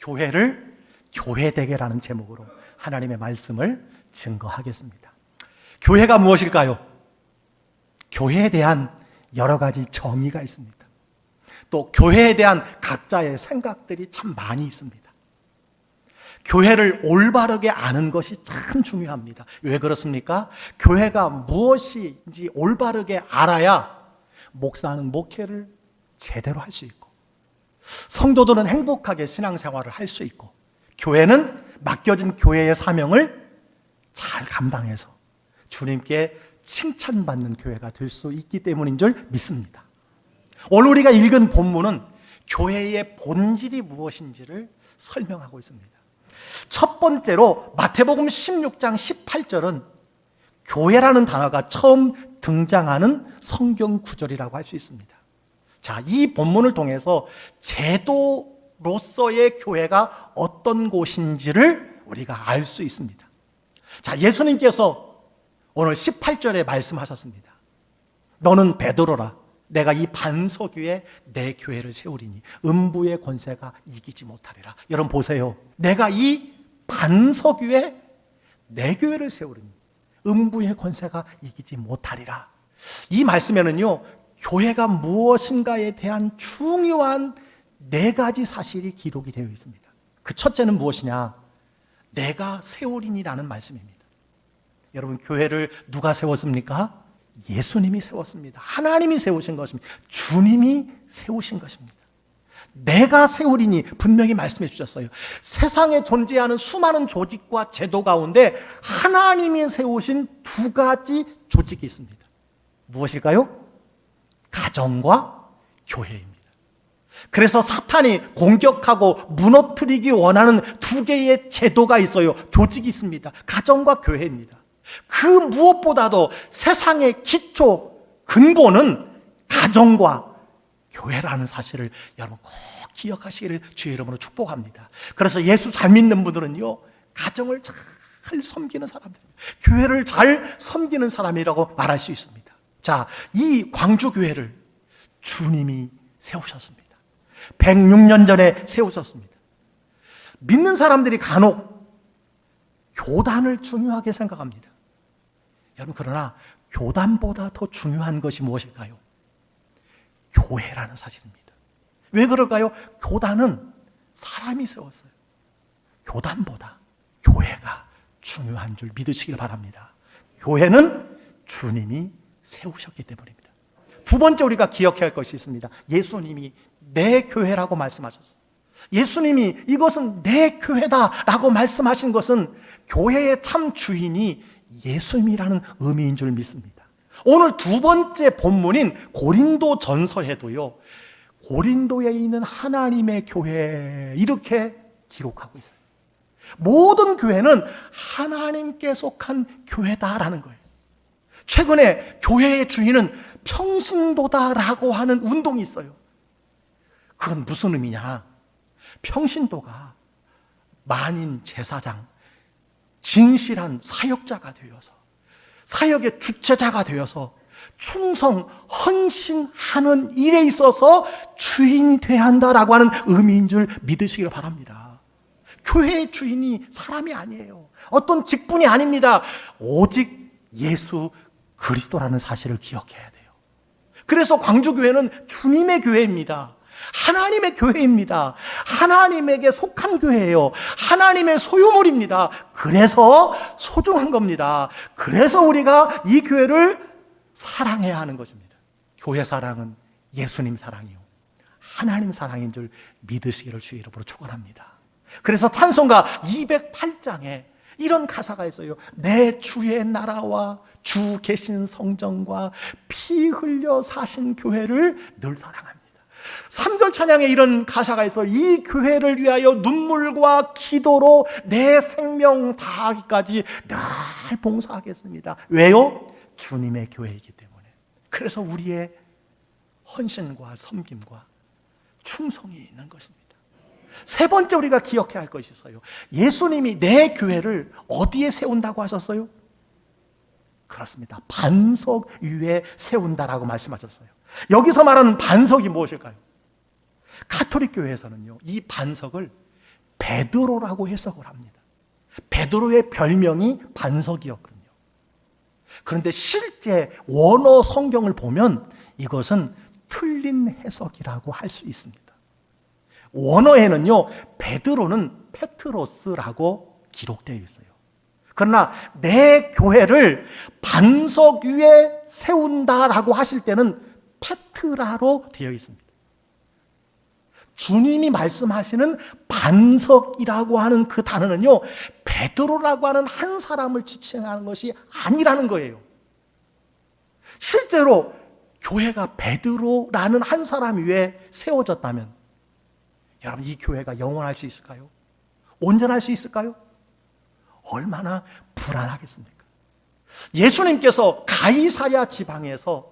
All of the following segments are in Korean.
교회를 교회되게라는 제목으로 하나님의 말씀을 증거하겠습니다. 교회가 무엇일까요? 교회에 대한 여러 가지 정의가 있습니다. 또 교회에 대한 각자의 생각들이 참 많이 있습니다. 교회를 올바르게 아는 것이 참 중요합니다. 왜 그렇습니까? 교회가 무엇인지 올바르게 알아야 목사는 목회를 제대로 할 수 있고, 성도들은 행복하게 신앙생활을 할 수 있고, 교회는 맡겨진 교회의 사명을 잘 감당해서 주님께 칭찬받는 교회가 될 수 있기 때문인 줄 믿습니다. 오늘 우리가 읽은 본문은 교회의 본질이 무엇인지를 설명하고 있습니다. 첫 번째로 마태복음 16장 18절은 교회라는 단어가 처음 등장하는 성경 구절이라고 할 수 있습니다. 자, 이 본문을 통해서 제도로서의 교회가 어떤 곳인지를 우리가 알 수 있습니다. 자, 예수님께서 오늘 18절에 말씀하셨습니다. 너는 베드로라. 내가 이 반석 위에 내 교회를 세우리니 음부의 권세가 이기지 못하리라. 여러분 보세요. 내가 이 반석 위에 내 교회를 세우리니 음부의 권세가 이기지 못하리라. 이 말씀에는요, 교회가 무엇인가에 대한 중요한 4가지 사실이 기록이 되어 있습니다. 그 첫째는 무엇이냐? 내가 세우리니라는 말씀입니다. 여러분, 교회를 누가 세웠습니까? 예수님이 세웠습니다. 하나님이 세우신 것입니다. 주님이 세우신 것입니다. 내가 세우리니 분명히 말씀해 주셨어요. 세상에 존재하는 수많은 조직과 제도 가운데 하나님이 세우신 2가지 조직이 있습니다. 무엇일까요? 가정과 교회입니다. 그래서 사탄이 공격하고 무너뜨리기 원하는 2개의 제도가 있어요. 조직이 있습니다. 가정과 교회입니다. 그 무엇보다도 세상의 기초, 근본은 가정과 교회라는 사실을 여러분 꼭 기억하시기를 주의 이름으로 축복합니다. 그래서 예수 잘 믿는 분들은요, 가정을 잘 섬기는 사람들입니다. 교회를 잘 섬기는 사람이라고 말할 수 있습니다. 자, 이 광주교회를 주님이 세우셨습니다. 106년 전에 세우셨습니다. 믿는 사람들이 간혹 교단을 중요하게 생각합니다. 여러분, 그러나 교단보다 더 중요한 것이 무엇일까요? 교회라는 사실입니다. 왜 그럴까요? 교단은 사람이 세웠어요. 교단보다 교회가 중요한 줄 믿으시길 바랍니다. 교회는 주님이 세우셨기 때문입니다. 2번째 우리가 기억해야 할 것이 있습니다. 예수님이 내 교회라고 말씀하셨어요. 예수님이 이것은 내 교회다라고 말씀하신 것은 교회의 참 주인이 예수님이라는 의미인 줄 믿습니다. 오늘 2번째 본문인 고린도 전서에도요, 고린도에 있는 하나님의 교회 이렇게 기록하고 있어요. 모든 교회는 하나님께 속한 교회다라는 거예요. 최근에 교회의 주인은 평신도다라고 하는 운동이 있어요. 그건 무슨 의미냐? 평신도가 만인 제사장, 진실한 사역자가 되어서, 사역의 주체자가 되어서 충성, 헌신하는 일에 있어서 주인이 돼야 한다라고 하는 의미인 줄 믿으시길 바랍니다. 교회의 주인이 사람이 아니에요. 어떤 직분이 아닙니다. 오직 예수 그리스도라는 사실을 기억해야 돼요. 그래서 광주교회는 주님의 교회입니다. 하나님의 교회입니다. 하나님에게 속한 교회예요. 하나님의 소유물입니다. 그래서 소중한 겁니다. 그래서 우리가 이 교회를 사랑해야 하는 것입니다. 교회 사랑은 예수님 사랑이요, 하나님 사랑인 줄 믿으시기를 주의 이름으로 축원합니다. 그래서 찬송가 208장에 이런 가사가 있어요. 내 주의 나라와 주 계신 성전과 피 흘려 사신 교회를 늘 사랑합니다. 3절 찬양에 이런 가사가 있어. 이 교회를 위하여 눈물과 기도로 내 생명 다하기까지 늘 봉사하겠습니다. 왜요? 주님의 교회이기 때문에. 그래서 우리의 헌신과 섬김과 충성이 있는 것입니다. 3번째 우리가 기억해야 할 것이 있어요. 예수님이 내 교회를 어디에 세운다고 하셨어요? 그렇습니다. 반석 위에 세운다라고 말씀하셨어요. 여기서 말하는 반석이 무엇일까요? 가톨릭 교회에서는요, 이 반석을 베드로라고 해석을 합니다. 베드로의 별명이 반석이었거든요. 그런데 실제 원어 성경을 보면 이것은 틀린 해석이라고 할 수 있습니다. 원어에는요, 베드로는 페트로스라고 기록되어 있어요. 그러나 내 교회를 반석 위에 세운다라고 하실 때는 페트라로 되어 있습니다. 주님이 말씀하시는 반석이라고 하는 그 단어는요, 베드로라고 하는 한 사람을 지칭하는 것이 아니라는 거예요. 실제로 교회가 베드로라는 한 사람 위에 세워졌다면 여러분, 이 교회가 영원할 수 있을까요? 온전할 수 있을까요? 얼마나 불안하겠습니까? 예수님께서 가이사랴 지방에서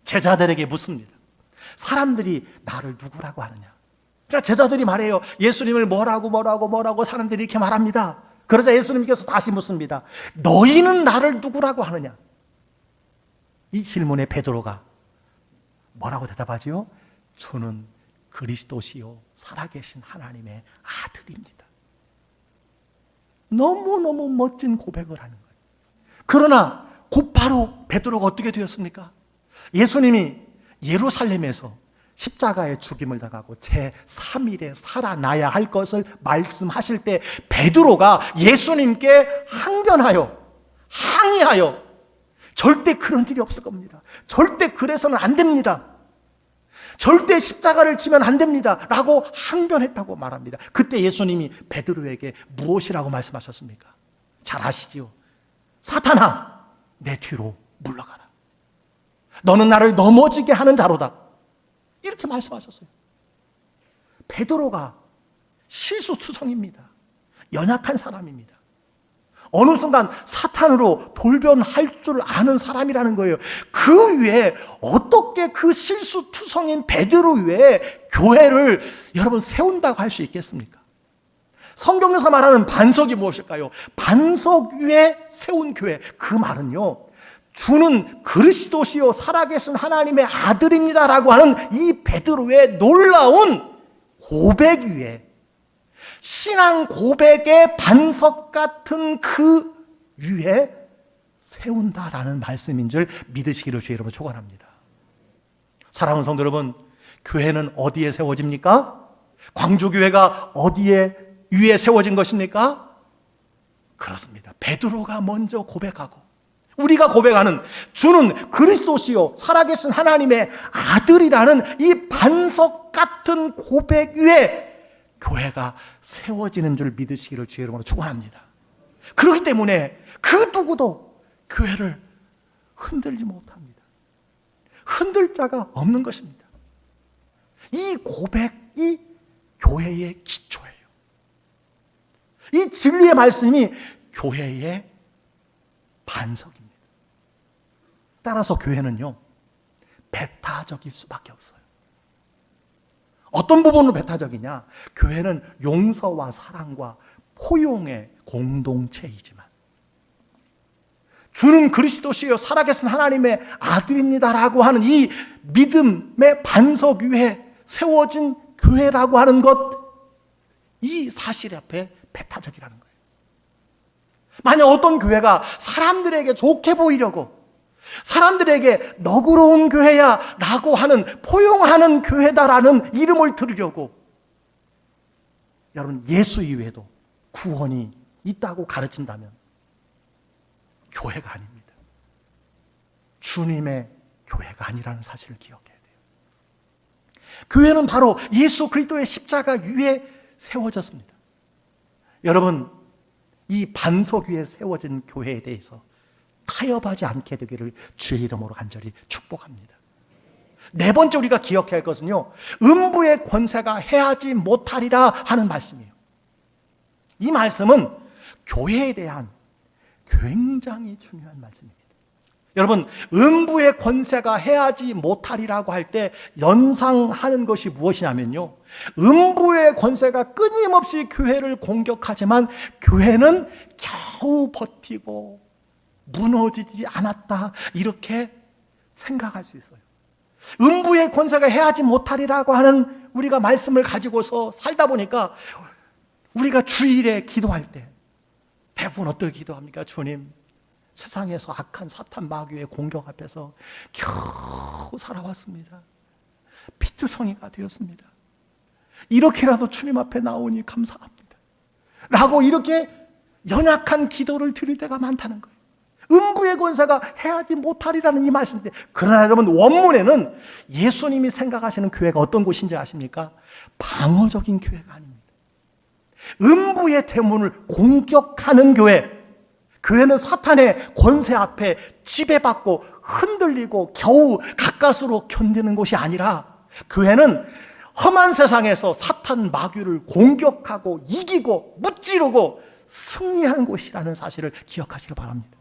제자들에게 묻습니다. 사람들이 나를 누구라고 하느냐? 그러니까 제자들이 말해요. 예수님을 뭐라고 사람들이 이렇게 말합니다. 그러자 예수님께서 다시 묻습니다. 너희는 나를 누구라고 하느냐? 이 질문에 베드로가 뭐라고 대답하지요? 주는 그리스도시요 살아계신 하나님의 아들입니다. 너무너무 멋진 고백을 하는 거예요. 그러나 곧바로 베드로가 어떻게 되었습니까? 예수님이 예루살렘에서 십자가에 죽임을 당하고 제3일에 살아나야 할 것을 말씀하실 때 베드로가 예수님께 항의하여 절대 그런 일이 없을 겁니다. 절대 그래서는 안 됩니다. 절대 십자가를 지면 안 됩니다 라고 항변했다고 말합니다. 그때 예수님이 베드로에게 무엇이라고 말씀하셨습니까? 잘 아시지요? 사탄아, 내 뒤로 물러가라. 너는 나를 넘어지게 하는 자로다. 이렇게 말씀하셨어요. 베드로가 실수투성입니다. 연약한 사람입니다. 어느 순간 사탄으로 돌변할 줄 아는 사람이라는 거예요. 그 위에 어떻게 그 실수투성인 베드로 위에 교회를 여러분 세운다고 할 수 있겠습니까? 성경에서 말하는 반석이 무엇일까요? 반석 위에 세운 교회. 그 말은요, 주는 그리스도시요 살아계신 하나님의 아들입니다라고 하는 이 베드로의 놀라운 고백 위에, 신앙 고백의 반석 같은 그 위에 세운다라는 말씀인 줄 믿으시기를 주의 이름으로 축원합니다. 사랑하는 성도 여러분, 교회는 어디에 세워집니까? 광주교회가 어디에 위에 세워진 것입니까? 그렇습니다. 베드로가 먼저 고백하고 우리가 고백하는 주는 그리스도시요 살아계신 하나님의 아들이라는 이 반석 같은 고백 위에 교회가 세워지는 줄 믿으시기를 주의 이름으로 축원합니다. 그렇기 때문에 그 누구도 교회를 흔들지 못합니다. 흔들 자가 없는 것입니다. 이 고백이 교회의 기초예요. 이 진리의 말씀이 교회의 반석입니다. 따라서 교회는요, 배타적일 수밖에 없어요. 어떤 부분으로 배타적이냐? 교회는 용서와 사랑과 포용의 공동체이지만 주는 그리스도시요 살아계신 하나님의 아들입니다라고 하는 이 믿음의 반석 위에 세워진 교회라고 하는 것, 이 사실 앞에 배타적이라는 거예요. 만약 어떤 교회가 사람들에게 좋게 보이려고, 사람들에게 너그러운 교회야 라고 하는, 포용하는 교회다라는 이름을 들으려고 여러분 예수 이외에도 구원이 있다고 가르친다면 교회가 아닙니다. 주님의 교회가 아니라는 사실을 기억해야 돼요. 교회는 바로 예수 그리스도의 십자가 위에 세워졌습니다. 여러분, 이 반석 위에 세워진 교회에 대해서 타협하지 않게 되기를 주의 이름으로 간절히 축복합니다. 네 번째 우리가 기억해야 할 것은요, 음부의 권세가 해하지 못하리라 하는 말씀이에요. 이 말씀은 교회에 대한 굉장히 중요한 말씀입니다. 여러분, 음부의 권세가 해하지 못하리라고 할 때 연상하는 것이 무엇이냐면요, 음부의 권세가 끊임없이 교회를 공격하지만 교회는 겨우 버티고 무너지지 않았다, 이렇게 생각할 수 있어요. 음부의 권세가 해하지 못하리라고 하는 우리가 말씀을 가지고서 살다 보니까 우리가 주일에 기도할 때 대부분 어떻게 기도합니까? 주님, 세상에서 악한 사탄 마귀의 공격 앞에서 겨우 살아왔습니다. 피투성이가 되었습니다. 이렇게라도 주님 앞에 나오니 감사합니다 라고 이렇게 연약한 기도를 드릴 때가 많다는 거예요. 음부의 권세가 해하지 못하리라는 이 말씀인데, 그러나 여러분, 원문에는 예수님이 생각하시는 교회가 어떤 곳인지 아십니까? 방어적인 교회가 아닙니다. 음부의 대문을 공격하는 교회. 교회는 사탄의 권세 앞에 지배받고 흔들리고 겨우 가까스로 견디는 곳이 아니라, 교회는 험한 세상에서 사탄 마귀를 공격하고 이기고 무찌르고 승리하는 곳이라는 사실을 기억하시기 바랍니다.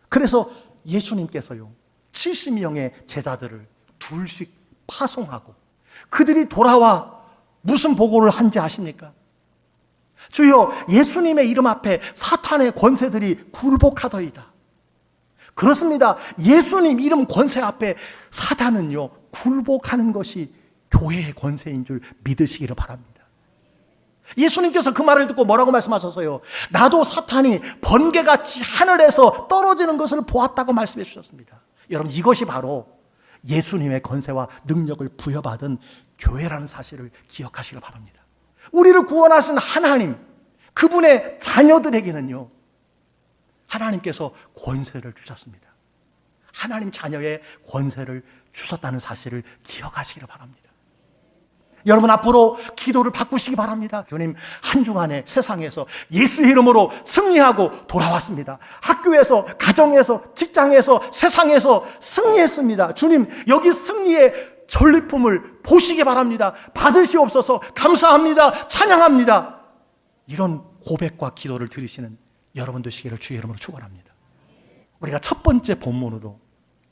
그래서 예수님께서요, 70명의 제자들을 둘씩 파송하고 그들이 돌아와 무슨 보고를 한지 아십니까? 주여, 예수님의 이름 앞에 사탄의 권세들이 굴복하더이다. 그렇습니다. 예수님 이름 권세 앞에 사탄은요, 굴복하는 것이 교회의 권세인 줄 믿으시기를 바랍니다. 예수님께서 그 말을 듣고 뭐라고 말씀하셨어요? 나도 사탄이 번개같이 하늘에서 떨어지는 것을 보았다고 말씀해 주셨습니다. 여러분, 이것이 바로 예수님의 권세와 능력을 부여받은 교회라는 사실을 기억하시길 바랍니다. 우리를 구원하신 하나님, 그분의 자녀들에게는요, 하나님께서 권세를 주셨습니다. 하나님 자녀의 권세를 주셨다는 사실을 기억하시기를 바랍니다. 여러분, 앞으로 기도를 바꾸시기 바랍니다. 주님, 한 주간에 세상에서 예수의 이름으로 승리하고 돌아왔습니다. 학교에서, 가정에서, 직장에서, 세상에서 승리했습니다. 주님, 여기 승리의 전리품을 보시기 바랍니다. 받으시옵소서. 감사합니다. 찬양합니다. 이런 고백과 기도를 드리시는 여러분 되시기를 주의 이름으로 축원합니다. 우리가 첫 번째 본문으로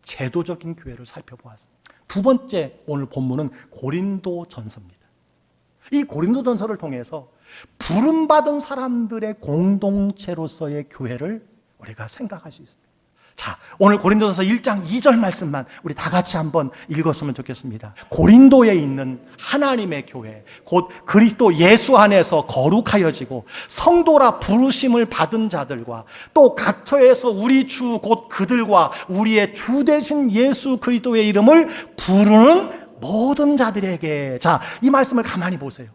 제도적인 교회를 살펴보았습니다. 두 번째 오늘 본문은 고린도전서입니다. 이 고린도전서를 통해서 부름받은 사람들의 공동체로서의 교회를 우리가 생각할 수 있습니다. 자, 오늘 고린도전서 1장 2절 말씀만 우리 다 같이 한번 읽었으면 좋겠습니다. 고린도에 있는 하나님의 교회, 곧 그리스도 예수 안에서 거룩하여지고 성도라 부르심을 받은 자들과 또 갇혀에서 우리 주 곧 그들과 우리의 주 되신 예수 그리스도의 이름을 부르는 모든 자들에게. 자, 이 말씀을 가만히 보세요.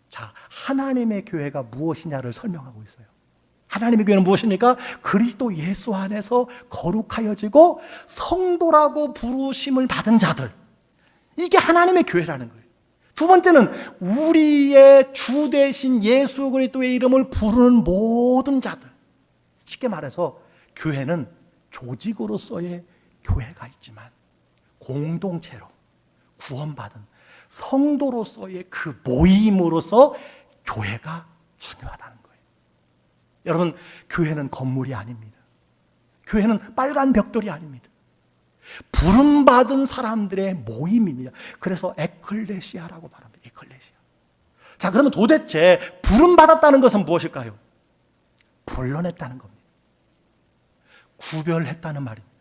자, 하나님의 교회가 무엇이냐를 설명하고 있어요. 하나님의 교회는 무엇입니까? 그리스도 예수 안에서 거룩하여지고 성도라고 부르심을 받은 자들. 이게 하나님의 교회라는 거예요. 두 번째는 우리의 주 되신 예수 그리스도의 이름을 부르는 모든 자들. 쉽게 말해서 교회는 조직으로서의 교회가 있지만 공동체로 구원받은 성도로서의 그 모임으로서 교회가 중요하다는 거예요. 여러분, 교회는 건물이 아닙니다. 교회는 빨간 벽돌이 아닙니다. 부름받은 사람들의 모임입니다. 그래서 에클레시아라고 말합니다. 에클레시아. 자, 그러면 도대체 부름받았다는 것은 무엇일까요? 불러냈다는 겁니다. 구별했다는 말입니다.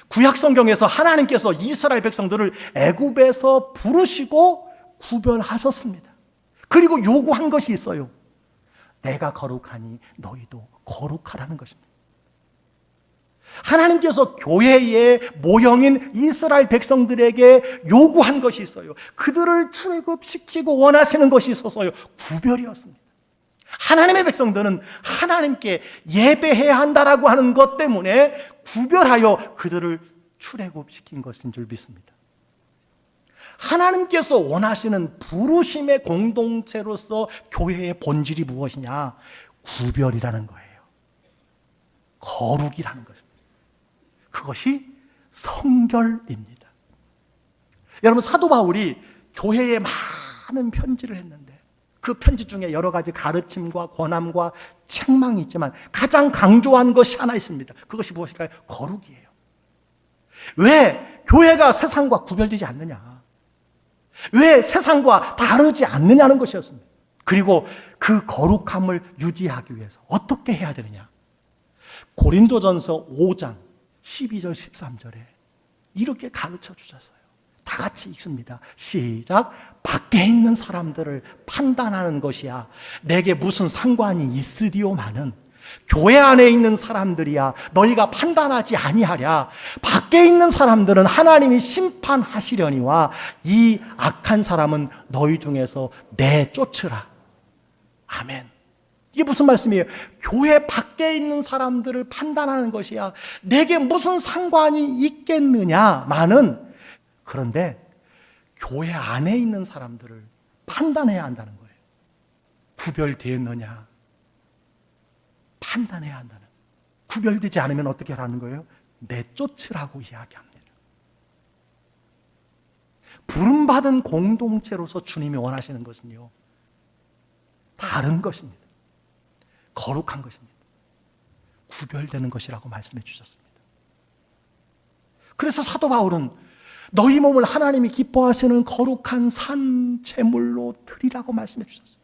구약 성경에서 하나님께서 이스라엘 백성들을 애굽에서 부르시고 구별하셨습니다. 그리고 요구한 것이 있어요. 내가 거룩하니 너희도 거룩하라는 것입니다. 하나님께서 교회의 모형인 이스라엘 백성들에게 요구한 것이 있어요. 그들을 출애굽시키고 원하시는 것이 있어서요. 구별이었습니다. 하나님의 백성들은 하나님께 예배해야 한다라고 하는 것 때문에 구별하여 그들을 출애굽시킨 것인 줄 믿습니다. 하나님께서 원하시는 부르심의 공동체로서 교회의 본질이 무엇이냐? 구별이라는 거예요. 거룩이라는 것입니다. 그것이 성결입니다. 여러분, 사도 바울이 교회에 많은 편지를 했는데 그 편지 중에 여러 가지 가르침과 권함과 책망이 있지만 가장 강조한 것이 하나 있습니다. 그것이 무엇일까요? 거룩이에요. 왜 교회가 세상과 구별되지 않느냐? 왜 세상과 다르지 않느냐는 것이었습니다. 그리고 그 거룩함을 유지하기 위해서 어떻게 해야 되느냐? 고린도전서 5장 12절 13절에 이렇게 가르쳐 주셨어요. 다 같이 읽습니다. 시작. 밖에 있는 사람들을 판단하는 것이야 내게 무슨 상관이 있으리오마는 교회 안에 있는 사람들이야 너희가 판단하지 아니하랴. 밖에 있는 사람들은 하나님이 심판하시려니와 이 악한 사람은 너희 중에서 내쫓으라. 아멘. 이게 무슨 말씀이에요? 교회 밖에 있는 사람들을 판단하는 것이야 내게 무슨 상관이 있겠느냐마는, 그런데 교회 안에 있는 사람들을 판단해야 한다는 거예요. 구별되었느냐 판단해야 한다는. 구별되지 않으면 어떻게 하라는 거예요? 내쫓으라고 이야기합니다. 부름받은 공동체로서 주님이 원하시는 것은요, 다른 것입니다. 거룩한 것입니다. 구별되는 것이라고 말씀해 주셨습니다. 그래서 사도 바울은 너희 몸을 하나님이 기뻐하시는 거룩한 산 제물로 드리라고 말씀해 주셨어요.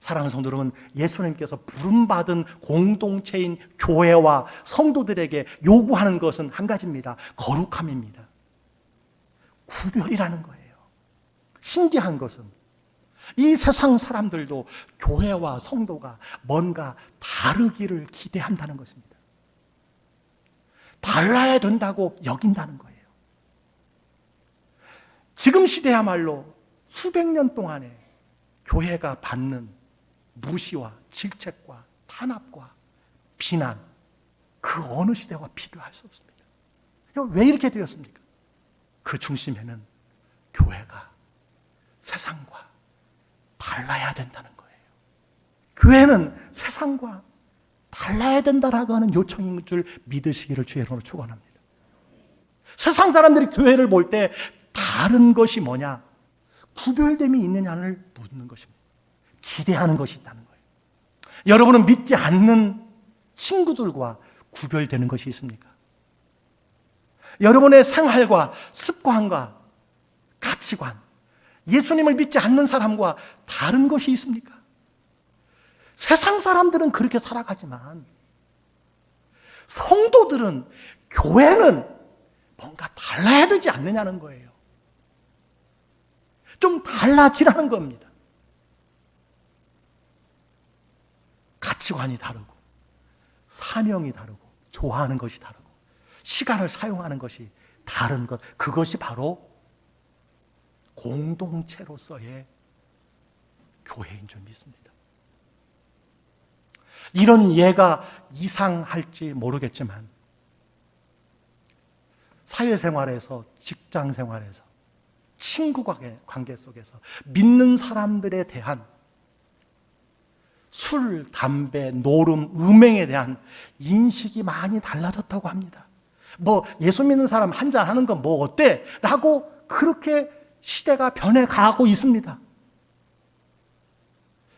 사랑하는 성도 여러분, 예수님께서 부름받은 공동체인 교회와 성도들에게 요구하는 것은 한 가지입니다. 거룩함입니다. 구별이라는 거예요. 신기한 것은 이 세상 사람들도 교회와 성도가 뭔가 다르기를 기대한다는 것입니다. 달라야 된다고 여긴다는 거예요. 지금 시대야말로 수백 년 동안에 교회가 받는 무시와 질책과 탄압과 비난, 그 어느 시대와 비교할 수 없습니다. 왜 이렇게 되었습니까? 그 중심에는 교회가 세상과 달라야 된다는 거예요. 교회는 세상과 달라야 된다라고 하는 요청인 줄 믿으시기를 주의 이름으로 축원합니다. 세상 사람들이 교회를 볼 때 다른 것이 뭐냐? 구별됨이 있느냐를 묻는 것입니다. 기대하는 것이 있다는 거예요. 여러분은 믿지 않는 친구들과 구별되는 것이 있습니까? 여러분의 생활과 습관과 가치관, 예수님을 믿지 않는 사람과 다른 것이 있습니까? 세상 사람들은 그렇게 살아가지만 성도들은, 교회는 뭔가 달라야 되지 않느냐는 거예요. 좀 달라지라는 겁니다. 가치관이 다르고 사명이 다르고 좋아하는 것이 다르고 시간을 사용하는 것이 다른 것, 그것이 바로 공동체로서의 교회인 줄 믿습니다. 이런 예가 이상할지 모르겠지만 사회생활에서, 직장생활에서, 친구 관계 속에서 믿는 사람들에 대한 술, 담배, 노름, 음행에 대한 인식이 많이 달라졌다고 합니다. 뭐 예수 믿는 사람 한잔 하는 건 뭐 어때? 라고 그렇게 시대가 변해가고 있습니다.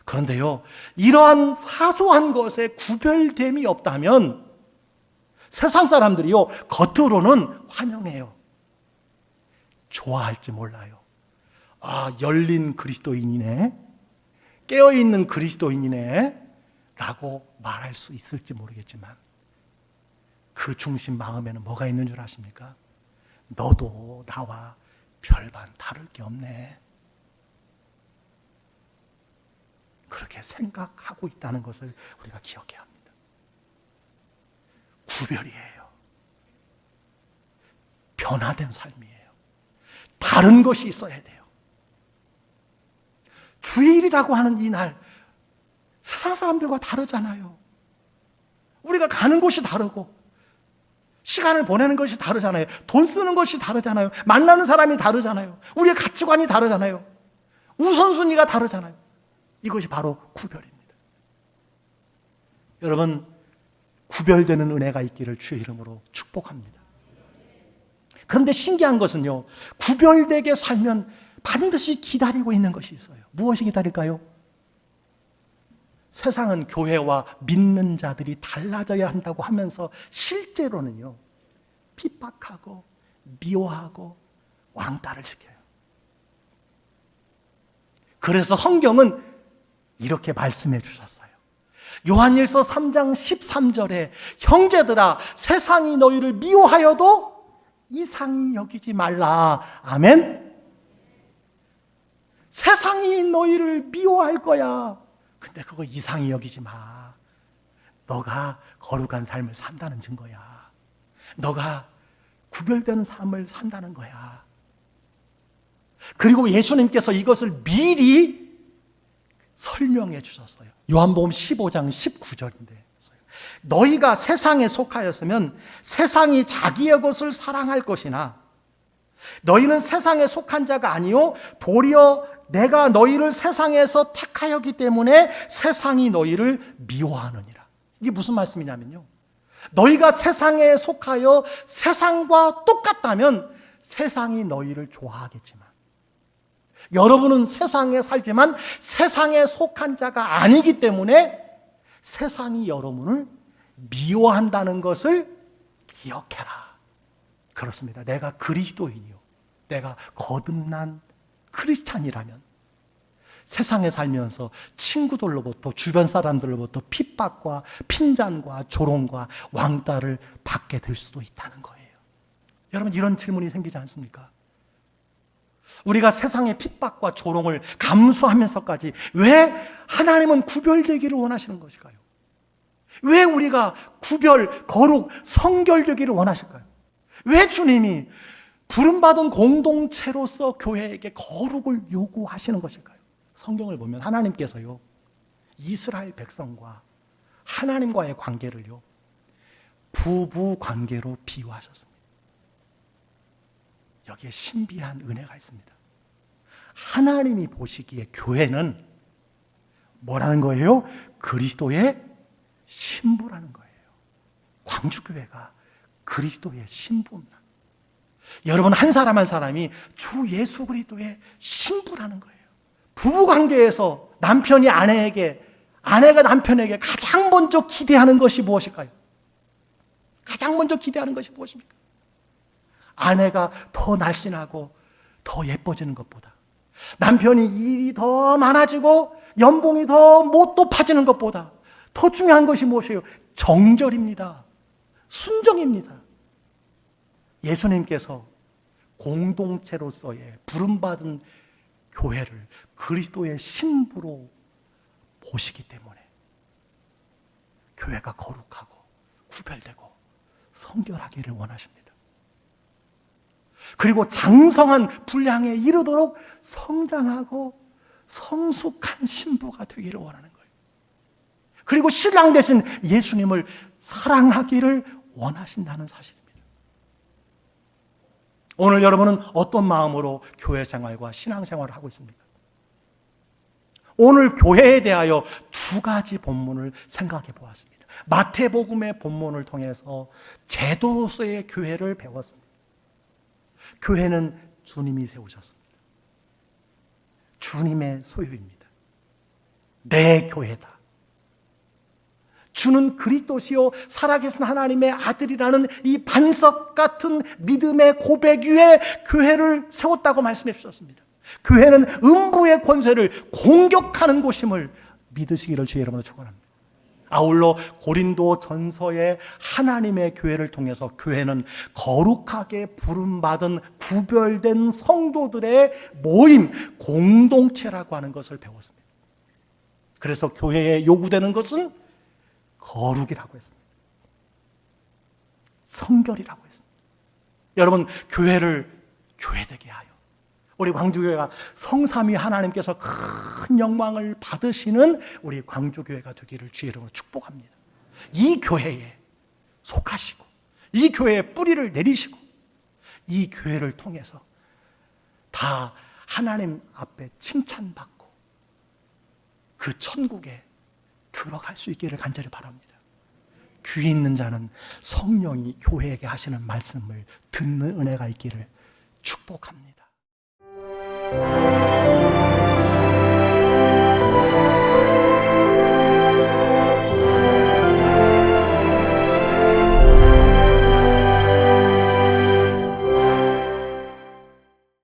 그런데요, 이러한 사소한 것에 구별됨이 없다면 세상 사람들이요, 겉으로는 환영해요. 좋아할지 몰라요. 아, 열린 그리스도인이네, 깨어있는 그리스도인이네 라고 말할 수 있을지 모르겠지만 그 중심 마음에는 뭐가 있는 줄 아십니까? 너도 나와 별반 다를 게 없네, 그렇게 생각하고 있다는 것을 우리가 기억해야 합니다. 구별이에요. 변화된 삶이에요. 다른 것이 있어야 돼요. 주일이라고 하는 이 날, 세상 사람들과 다르잖아요. 우리가 가는 곳이 다르고 시간을 보내는 것이 다르잖아요. 돈 쓰는 것이 다르잖아요. 만나는 사람이 다르잖아요. 우리의 가치관이 다르잖아요. 우선순위가 다르잖아요. 이것이 바로 구별입니다. 여러분, 구별되는 은혜가 있기를 주의 이름으로 축복합니다. 그런데 신기한 것은요, 구별되게 살면 반드시 기다리고 있는 것이 있어요. 무엇이 기다릴까요? 세상은 교회와 믿는 자들이 달라져야 한다고 하면서 실제로는요, 핍박하고 미워하고 왕따를 시켜요. 그래서 성경은 이렇게 말씀해 주셨어요. 요한일서 3장 13절에 형제들아, 세상이 너희를 미워하여도 이상히 여기지 말라. 아멘? 세상이 너희를 미워할 거야. 근데 그거 이상히 여기지 마. 너가 거룩한 삶을 산다는 증거야. 너가 구별된 삶을 산다는 거야. 그리고 예수님께서 이것을 미리 설명해 주셨어요. 요한복음 15장 19절인데 너희가 세상에 속하였으면 세상이 자기의 것을 사랑할 것이나 너희는 세상에 속한 자가 아니요 도리어 내가 너희를 세상에서 택하였기 때문에 세상이 너희를 미워하느니라. 이게 무슨 말씀이냐면요, 너희가 세상에 속하여 세상과 똑같다면 세상이 너희를 좋아하겠지만 여러분은 세상에 살지만 세상에 속한 자가 아니기 때문에 세상이 여러분을 미워한다는 것을 기억해라. 그렇습니다. 내가 그리스도인이요, 내가 거듭난 크리스찬이라면 세상에 살면서 친구들로부터 주변 사람들로부터 핍박과 핀잔과 조롱과 왕따를 받게 될 수도 있다는 거예요. 여러분, 이런 질문이 생기지 않습니까? 우리가 세상의 핍박과 조롱을 감수하면서까지 왜 하나님은 구별되기를 원하시는 것일까요? 왜 우리가 구별, 거룩, 성결되기를 원하실까요? 왜 주님이 부름받은 공동체로서 교회에게 거룩을 요구하시는 것일까요? 성경을 보면 하나님께서요, 이스라엘 백성과 하나님과의 관계를요, 부부 관계로 비유하셨습니다. 여기에 신비한 은혜가 있습니다. 하나님이 보시기에 교회는 뭐라는 거예요? 그리스도의 신부라는 거예요. 광주교회가 그리스도의 신부입니다. 여러분, 한 사람 한 사람이 주 예수 그리스도의 신부라는 거예요. 부부관계에서 남편이 아내에게, 아내가 남편에게 가장 먼저 기대하는 것이 무엇일까요? 가장 먼저 기대하는 것이 무엇입니까? 아내가 더 날씬하고 더 예뻐지는 것보다, 남편이 일이 더 많아지고 연봉이 더 못 높아지는 것보다 더 중요한 것이 무엇이에요? 정절입니다. 순정입니다. 예수님께서 공동체로서의 부름받은 교회를 그리스도의 신부로 보시기 때문에 교회가 거룩하고 구별되고 성결하기를 원하십니다. 그리고 장성한 분량에 이르도록 성장하고 성숙한 신부가 되기를 원하는 거예요. 그리고 신랑 되신 예수님을 사랑하기를 원하신다는 사실입니다. 오늘 여러분은 어떤 마음으로 교회 생활과 신앙 생활을 하고 있습니까? 오늘 교회에 대하여 두 가지 본문을 생각해 보았습니다. 마태복음의 본문을 통해서 제도로서의 교회를 배웠습니다. 교회는 주님이 세우셨습니다. 주님의 소유입니다. 내 교회다. 주는 그리스도시요 살아계신 하나님의 아들이라는 이 반석 같은 믿음의 고백 위에 교회를 세웠다고 말씀해 주셨습니다. 교회는 음부의 권세를 공격하는 곳임을 믿으시기를 주의 이름으로 축원합니다. 아울러 고린도 전서의 하나님의 교회를 통해서 교회는 거룩하게 부름받은 구별된 성도들의 모임, 공동체라고 하는 것을 배웠습니다. 그래서 교회에 요구되는 것은 거룩이라고 했습니다. 성결이라고 했습니다. 여러분, 교회를 교회되게 하여 우리 광주교회가 성삼위 하나님께서 큰 영광을 받으시는 우리 광주교회가 되기를 주의 이름으로 축복합니다. 이 교회에 속하시고 이 교회에 뿌리를 내리시고 이 교회를 통해서 다 하나님 앞에 칭찬받고 그 천국에 들어갈 수 있기를 간절히 바랍니다. 귀 있는 자는 성령이 교회에게 하시는 말씀을 듣는 은혜가 있기를 축복합니다.